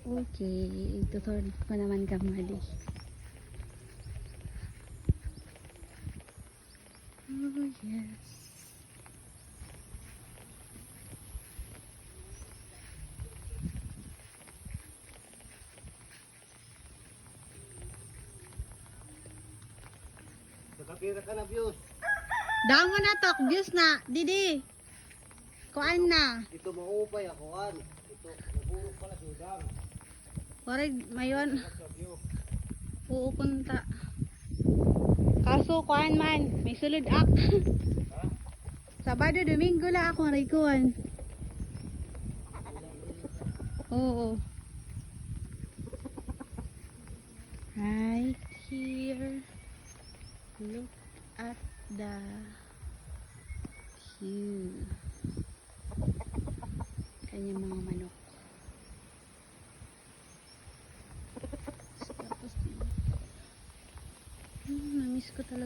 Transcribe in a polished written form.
Okay, tuturuan ko naman kamali. Oh yes. Nakakita ka na views. Damo na to, views na, Didi. Kuan na. Ito maupay ako an. Ito nagurok pala sa udang. Waray, mayon. Sa view. Pupunta. Kaso kuan man, may sulod ak. Ha? Sabado, Domingo la ako ray kuan. Oo. Right here. Look at the view. Kanyang mga manok. Tapos, namiss ko talaga.